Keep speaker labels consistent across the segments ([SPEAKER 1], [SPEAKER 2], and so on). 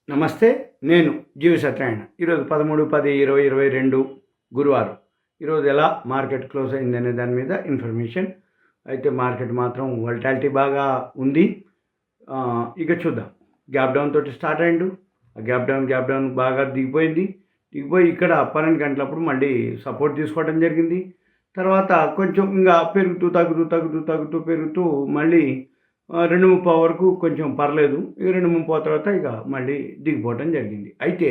[SPEAKER 1] నమస్తే. నేను సత్యనారాయణ. ఈరోజు 13/10/2022 గురువారం. ఈరోజు ఎలా మార్కెట్ క్లోజ్ అయిందనే దాని మీద ఇన్ఫర్మేషన్. అయితే మార్కెట్ మాత్రం వోలటాలిటీ బాగా ఉంది. ఇక చూద్దాం. గ్యాప్ డౌన్ తోటి స్టార్ట్ అయ్యిండు. ఆ గ్యాప్ డౌన్ బాగా దిగిపోయి ఇక్కడ 12 గంటలప్పుడు మళ్ళీ సపోర్ట్ తీసుకోవడం జరిగింది. తర్వాత కొంచెం ఇంకా పెరుగుతూ మళ్ళీ 2:30 వరకు కొంచెం పర్లేదు. ఇక 2:30 తర్వాత ఇక మళ్ళీ దిగిపోవటం జరిగింది. అయితే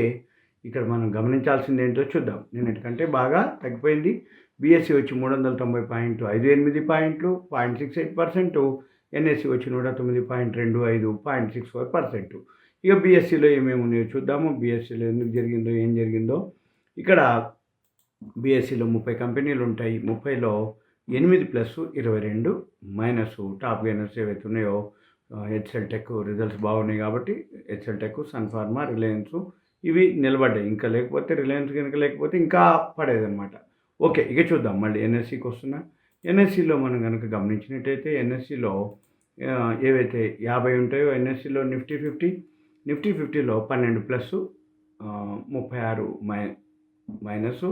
[SPEAKER 1] ఇక్కడ మనం గమనించాల్సింది ఏంటో చూద్దాం. నిన్నటికంటే బాగా తగ్గిపోయింది. బీఎస్సీ వచ్చి 390.58 పాయింట్లు, 0.68%. ఎన్ఎస్సీ వచ్చి 109.25, 0.64%. ఇక బీఎస్సీలో ఏమేమి ఉన్నాయో చూద్దాము. బీఎస్సీలో ఎందుకు జరిగిందో, ఏం జరిగిందో. ఇక్కడ బీఎస్సీలో 30 కంపెనీలు ఉంటాయి. 30లో 8+22 మైనస్ టాప్ గెయినర్స్ ఏవైతే ఉన్నాయో హెచ్ఎల్ టెక్ రిజల్ట్స్ బాగున్నాయి కాబట్టి HCL tech, sun pharma, Reliance ఇవి నిలబడ్డాయి. ఇంకా లేకపోతే రిలయన్స్ కనుక లేకపోతే ఇంకా పడేదన్నమాట. ఓకే, ఇక చూద్దాం. మళ్ళీ ఎన్ఎస్సీకి వస్తున్నా. ఎన్ఎస్సీలో మనం కనుక గమనించినట్టయితే ఎన్ఎస్సీలో ఏవైతే 50 ఉంటాయో ఎన్ఎస్సీలో నిఫ్టీ 50లో 12 ప్లస్ 36 మైనస్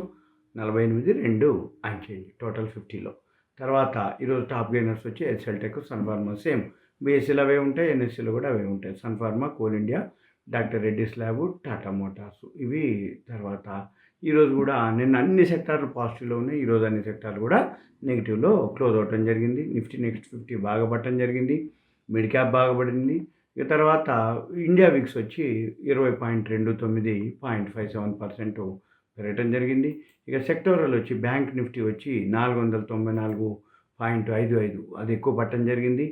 [SPEAKER 1] 48 2 అన్చేంజ్ టోటల్ 50లో. తర్వాత ఈరోజు టాప్ గెయినర్స్ వచ్చి HCL tech, sun pharma same. బీఎస్సీలో అవే ఉంటాయి, ఎన్ఎస్సీలో కూడా అవే ఉంటాయి. Sun pharma, coal India, doctor Reddy's lab, Tata motors ఇవి. తర్వాత ఈరోజు కూడా నిన్న అన్ని సెక్టార్లు పాజిటివ్లో ఉన్నాయి. ఈరోజు అన్ని సెక్టార్లు కూడా నెగిటివ్లో క్లోజ్ అవటం జరిగింది. నిఫ్టీ నెక్స్ట్ 50 బాగా పట్టడం జరిగింది. మిడ్ క్యాప్ బాగా పడింది. ఇక తర్వాత ఇండియా విక్స్ వచ్చి 20.29, 0.57% పెరగటం జరిగింది. ఇక సెక్టోరల్ వచ్చి బ్యాంక్ నిఫ్టీ వచ్చి 494.55 అది ఎక్కువ పట్టడం జరిగింది.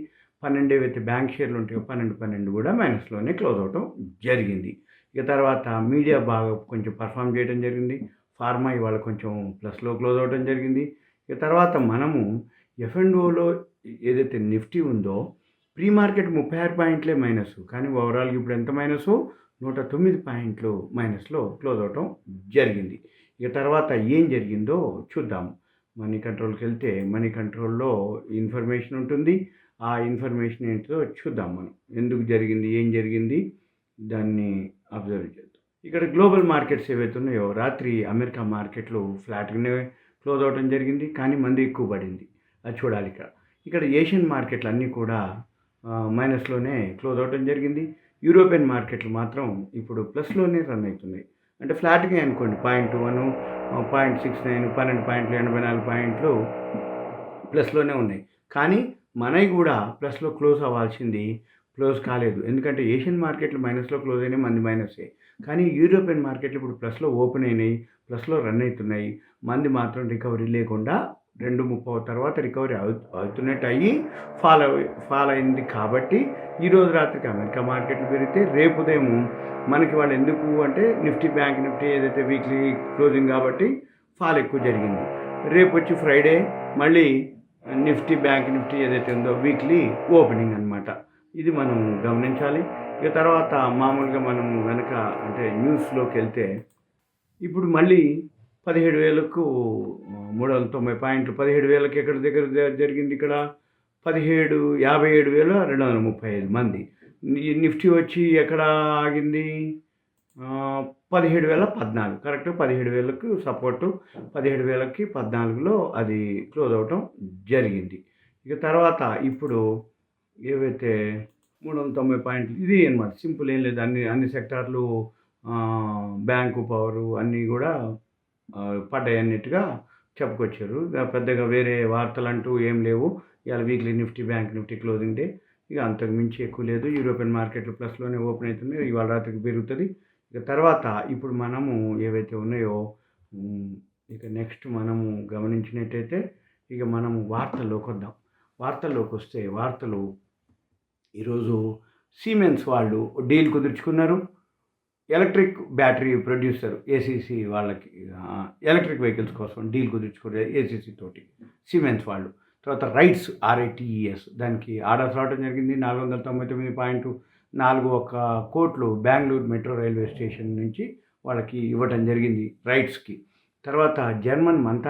[SPEAKER 1] 12 ఏవైతే బ్యాంక్ షేర్లు ఉంటాయో 12 కూడా మైనస్లోనే క్లోజ్ అవటం జరిగింది. ఇక తర్వాత మీడియా బాగా కొంచెం పర్ఫామ్ చేయడం జరిగింది. ఫార్మా ఇవాళ కొంచెం ప్లస్లో క్లోజ్ అవడం జరిగింది. ఇక తర్వాత మనము ఎఫ్ఎండ్ఓలో ఏదైతే నిఫ్టీ ఉందో ప్రీ మార్కెట్ 36 పాయింట్లే మైనస్, కానీ ఓవరాల్గా ఇప్పుడు ఎంత మైనస్ 109 పాయింట్లు మైనస్లో క్లోజ్ అవటం జరిగింది. ఇక తర్వాత ఏం జరిగిందో చూద్దాం. మనీ కంట్రోల్కి వెళ్తే మనీ కంట్రోల్లో ఇన్ఫర్మేషన్ ఉంటుంది. ఆ ఇన్ఫర్మేషన్ ఏంటో చూద్దాం. మనం ఎందుకు జరిగింది, ఏం జరిగింది దాన్ని అబ్జర్వ్ చేద్దాం. ఇక్కడ గ్లోబల్ మార్కెట్స్ ఏవైతే ఉన్నాయో రాత్రి అమెరికా మార్కెట్లు ఫ్లాట్గానే క్లోజ్ అవడం జరిగింది, కానీ మంది ఎక్కువ పడింది. అది చూడాలి. ఇక్కడ ఏషియన్ మార్కెట్లు అన్నీ కూడా మైనస్లోనే క్లోజ్ అవడం జరిగింది. యూరోపియన్ మార్కెట్లు మాత్రం ఇప్పుడు ప్లస్లోనే రన్ అవుతున్నాయి. అంటే ఫ్లాట్గా అనుకోండి, 0.1, 0.69, 12.84 పాయింట్లు ప్లస్లోనే ఉన్నాయి. కానీ మనవి కూడా ప్లస్లో క్లోజ్ అవ్వాల్సింది క్లోజ్ కాలేదు. ఎందుకంటే ఏషియన్ మార్కెట్లు మైనస్లో క్లోజ్ అయినాయి, మంది మైనసే. కానీ యూరోపియన్ మార్కెట్లు ఇప్పుడు ప్లస్లో ఓపెన్ అయినాయి, ప్లస్లో రన్ అవుతున్నాయి. మంది మాత్రం రికవరీ లేకుండా 2:30 తర్వాత రికవరీ అవుతున్నట్టు అయ్యి ఫాల్ అయింది. కాబట్టి ఈరోజు రాత్రికి అమెరికా మార్కెట్లు పెరిగితే రేపు ఉదయం మనకి వాళ్ళు ఎందుకు అంటే బ్యాంక్ నిఫ్టీ ఏదైతే వీక్లీ క్లోజింగ్ కాబట్టి ఫాల్ ఎక్కువ జరిగింది. రేపు వచ్చి ఫ్రైడే మళ్ళీ బ్యాంక్ నిఫ్టీ ఏదైతే ఉందో వీక్లీ ఓపెనింగ్ అనమాట. ఇది మనం గమనించాలి. ఇక తర్వాత మామూలుగా మనం కనుక అంటే న్యూస్లోకి వెళ్తే ఇప్పుడు మళ్ళీ 17,390 పాయింట్లు, 17,000కి ఎక్కడ దగ్గర జరిగింది. ఇక్కడ 57,235 మంది. నిఫ్టీ వచ్చి ఎక్కడ ఆగింది, 17,014 కరెక్ట్. 17,000కు సపోర్టు, 17,014లో అది క్లోజ్ అవటం జరిగింది. ఇక తర్వాత ఇప్పుడు ఏవైతే 390 పాయింట్లు ఇది అనమాట. సింపుల్, ఏం లేదు. అన్ని సెక్టార్లు బ్యాంకు, పవరు అన్నీ కూడా పడ్డాయి అన్నట్టుగా చెప్పుకొచ్చారు. పెద్దగా వేరే వార్తలు అంటూ ఏం లేవు. ఇవాళ weekly bank Nifty closing day. ఇక అంతకు మించి ఎక్కువ లేదు. యూరోపియన్ మార్కెట్లు ప్లస్లోనే ఓపెన్ అవుతున్నాయి. ఇవాళ రాత్రికి పెరుగుతుంది. ఇక తర్వాత ఇప్పుడు మనము ఏవైతే ఉన్నాయో ఇక నెక్స్ట్ మనము గమనించినట్టయితే ఇక మనము వార్తల్లోకి వద్దాం. వార్తల్లోకి వస్తే వార్తలు ఈరోజు సిమెన్స్ వాళ్ళు డీల్ కుదుర్చుకున్నారు. ఎలక్ట్రిక్ బ్యాటరీ ప్రొడ్యూసర్ ఏసీసీ వాళ్ళకి ఎలక్ట్రిక్ వెహికల్స్ కోసం డీల్ కుదుర్చుకున్నారు ఏసీసీ తోటి సిమెన్స్ వాళ్ళు. తర్వాత RITES దానికి ఆర్డర్స్ రావడం జరిగింది. 499.41 కోట్లు బెంగళూరు మెట్రో రైల్వే స్టేషన్ నుంచి వాళ్ళకి ఇవ్వటం జరిగింది రైట్స్కి. తర్వాత German month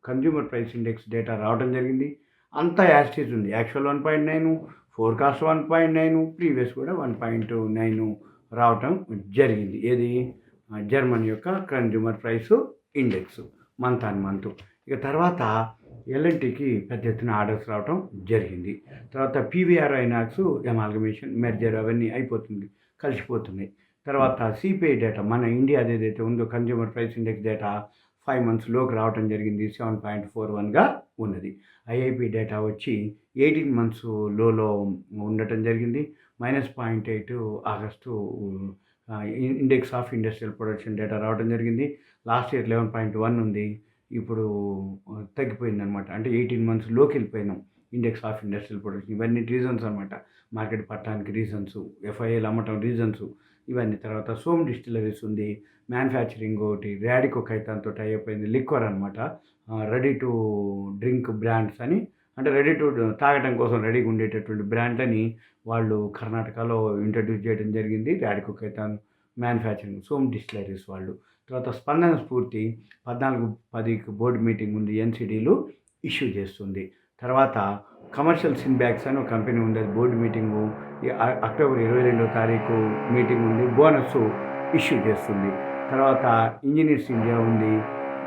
[SPEAKER 1] consumer price index data రావడం జరిగింది. అంతా యాస్టీజ్ ఉంది. యాక్చువల్ 1.9, ఫోర్కాస్ట్ 1.9, ప్రీవియస్ కూడా 1.9 రావటం జరిగింది. ఏది జర్మనీ యొక్క consumer price index month on month. ఇక తర్వాత ఎల్ఎన్టీకి పెద్ద ఎత్తున ఆర్డర్స్ రావటం జరిగింది. తర్వాత పీవీఆర్ ఐనాక్స్ ఎమాల్గమేషన్ మెర్జర్ అవన్నీ అయిపోతుంది, కలిసిపోతున్నాయి. తర్వాత సిపిఐ డేటా మన ఇండియాది ఏదైతే ఉందో కన్జ్యూమర్ ప్రైస్ ఇండెక్స్ డేటా 5 మంత్స్లోకి రావటం జరిగింది. 7.41గా ఉన్నది. ఐఐపి డేటా వచ్చి 18 మంత్స్ లోలో ఉండటం జరిగింది. -0.8 August index of industrial production data రావడం జరిగింది. లాస్ట్ ఇయర్ 11.1 ఉంది, ఇప్పుడు తగ్గిపోయిందనమాట. అంటే 18 మంత్స్ లోకి వెళ్ళిపోయినాం ఇండెక్స్ ఆఫ్ ఇండస్ట్రియల్ ప్రొడక్షన్. ఇవన్నీ రీజన్స్ అనమాట. మార్కెట్ పట్టడానికి రీజన్స్, ఎఫ్ఐఎల్ అమ్మటం రీజన్స్ ఇవన్నీ. తర్వాత సోమ్ డిస్టిలరీస్ ఉంది, మ్యానుఫ్యాక్చరింగ్ ఒకటి, రాడికో ఖైతాన్తో టై అయిపోయింది, లిక్వర్ అనమాట, రెడీ టు డ్రింక్ బ్రాండ్స్ అని, అంటే రెడీ టు తాగటం కోసం రెడీగా ఉండేటటువంటి బ్రాండ్లని వాళ్ళు కర్ణాటకలో ఇంట్రడ్యూస్ చేయడం జరిగింది. రాడికో ఖైతాన్ మ్యానుఫ్యాక్చరింగ్, సోమ్ డిస్టిలరీస్ వాళ్ళు. తర్వాత స్పందన స్ఫూర్తి 14-10కి బోర్డు మీటింగ్ ఉంది, ఎన్సిడీలు ఇష్యూ చేస్తుంది. తర్వాత కమర్షియల్ సింబ్యాక్స్ అని ఒక కంపెనీ ఉంది, అది బోర్డు మీటింగు అక్టోబర్ 22వ తారీఖు మీటింగ్ ఉంది, బోనస్ ఇష్యూ చేస్తుంది. తర్వాత ఇంజనీర్స్ ఇండియా ఉంది,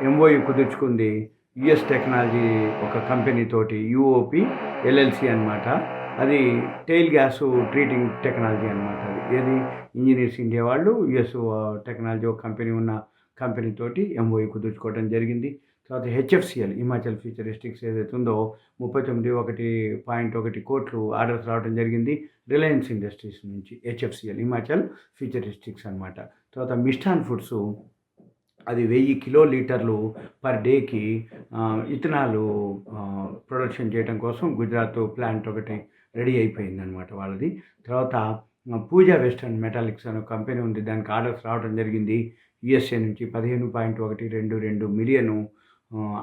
[SPEAKER 1] ఎంఓయు కుదుర్చుకుంది యుఎస్ టెక్నాలజీ ఒక కంపెనీ తోటి, యూఓపి ఎల్ఎల్సి అనమాట. అది టెయిల్ గ్యాస్ ట్రీటింగ్ టెక్నాలజీ అనమాట. అది ఏది ఇంజనీర్స్ ఇండియా వాళ్ళు యుఎస్ టెక్నాలజీ ఒక కంపెనీ ఉన్న కంపెనీ తోటి ఎంఓయు కుదుర్చుకోవడం జరిగింది. తర్వాత హెచ్ఎఫ్సిఎల్ హిమాచల్ ఫ్యూచరిస్టిక్స్ ఏదైతే ఉందో 39.1 కోట్లు ఆర్డర్స్ రావడం జరిగింది రిలయన్స్ ఇండస్ట్రీస్ నుంచి. హెచ్ఎఫ్సిఎల్ హిమాచల్ ఫ్యూచరిస్టిక్స్ అనమాట. తర్వాత మిస్టాన్ ఫుడ్స్ అది 1000 కిలోలీటర్లు పర్ డేకి ఇథనాలు ప్రొడక్షన్ చేయడం కోసం గుజరాత్ ప్లాంట్ ఒకటి రెడీ అయిపోయిందనమాట వాళ్ళది. తర్వాత పూజా వెస్టర్న్ మెటాలిక్స్ అనే కంపెనీ ఉంది, దానికి ఆర్డర్స్ రావడం జరిగింది యుఎస్ఏ నుంచి 15.122 million,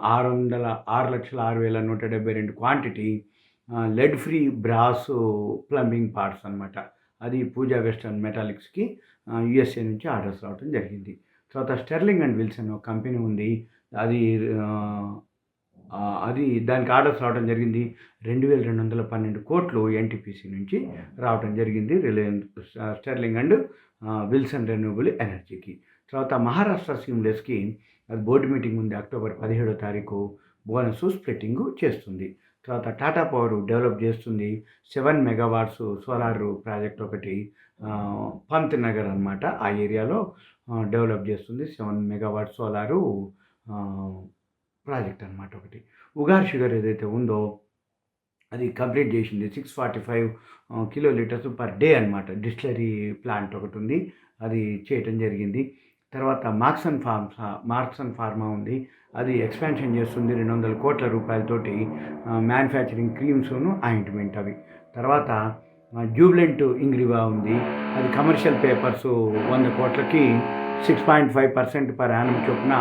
[SPEAKER 1] 6,06,172 quantity lead free brass plumbing parts అనమాట. అది పూజా వెస్టర్న్ మెటాలిక్స్కి యుఎస్ఏ నుంచి ఆర్డర్స్ రావడం జరిగింది. తర్వాత స్టెర్లింగ్ అండ్ విల్సన్ ఒక కంపెనీ ఉంది, అది దానికి ఆర్డర్స్ రావడం జరిగింది 2,212 కోట్లు ఎన్టీపీసీ నుంచి రావడం జరిగింది Reliance Sterling and Wilson renewable ఎనర్జీకి. తర్వాత మహారాష్ట్ర సీమ్లెస్కి అది బోర్డు మీటింగ్ ఉంది, అక్టోబర్ 17వ తారీఖు బోనస్ స్ప్లిట్టింగ్ చేస్తుంది. తర్వాత టాటా పవర్ డెవలప్ చేస్తుంది 7 మెగావాట్స్ సోలార్ ప్రాజెక్ట్ ఒకటి, పంత్ నగర్ అనమాట, ఆ ఏరియాలో డెవలప్ చేస్తుంది 7 మెగావాట్ సోలారు ప్రాజెక్ట్ అనమాట ఒకటి. ఉగార్ షుగర్ ఏదైతే ఉందో అది కంప్లీట్ చేసింది 645 కిలోలీటర్స్ పర్ డే అనమాట. డిస్టిలరీ ప్లాంట్ ఒకటి ఉంది, అది చేయటం జరిగింది. తర్వాత మార్క్సన్ ఫార్మా ఉంది, అది ఎక్స్పాన్షన్ చేస్తుంది 200 కోట్ల రూపాయలతోటి మ్యానుఫ్యాక్చరింగ్ క్రీమ్స్ను ఆయింట్మెంట్ అవి. తర్వాత జూబ్లెంట్ ఇంగ్రివా ఉంది, అది కమర్షియల్ పేపర్స్ 100 కోట్లకి 6.5% పర్ యానం చొప్పున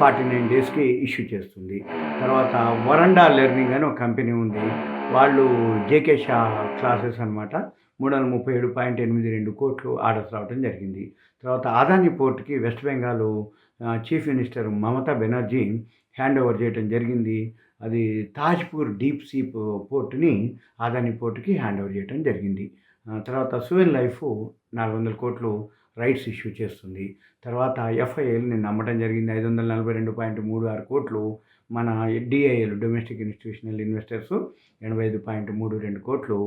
[SPEAKER 1] 49 డేస్కి ఇష్యూ చేస్తుంది. తర్వాత వరండా లెర్నింగ్ అని ఒక కంపెనీ ఉంది, వాళ్ళు జేకే షా క్లాసెస్ అనమాట, 337.82 కోట్లు ఆర్డర్స్ రావడం జరిగింది. తర్వాత అదాని పోర్ట్కి West Bengal chief minister Mamata Banerjee hand over చేయడం జరిగింది. అది తాజ్పూర్ డీప్ సీ పోర్ట్ని అదాని పోర్ట్కి హ్యాండ్ ఓవర్ చేయడం జరిగింది. తర్వాత సువెన్ లైఫ్ 400 కోట్లు రైట్స్ ఇష్యూ చేస్తుంది. తర్వాత ఎఫ్ఐఎల్ నేను నమ్మటం జరిగింది 542.36 కోట్లు, మన డిఐఎల్ డొమెస్టిక్ ఇన్స్టిట్యూషనల్ ఇన్వెస్టర్స్ 85.32 కోట్లు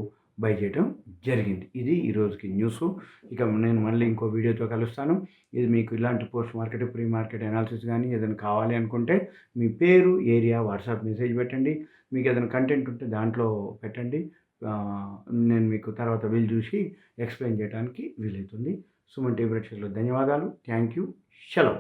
[SPEAKER 1] బై చేయడం జరిగింది. ఇది ఈరోజుకి న్యూస్. ఇక నేను మళ్ళీ ఇంకో వీడియోతో కలుస్తాను. ఇది మీకు ఇలాంటి post market pre market analysis కానీ ఏదైనా కావాలి అనుకుంటే మీ పేరు ఏరియా వాట్సాప్ మెసేజ్ పెట్టండి. మీకు ఏదైనా కంటెంట్ ఉంటే దాంట్లో పెట్టండి, నేను మీకు తర్వాత వీలు చూసి ఎక్స్ప్లెయిన్ చేయడానికి వీలవుతుంది. సుమన్ టీవీ ప్రేక్షకులకు ధన్యవాదాలు. Thank you. సెలవు.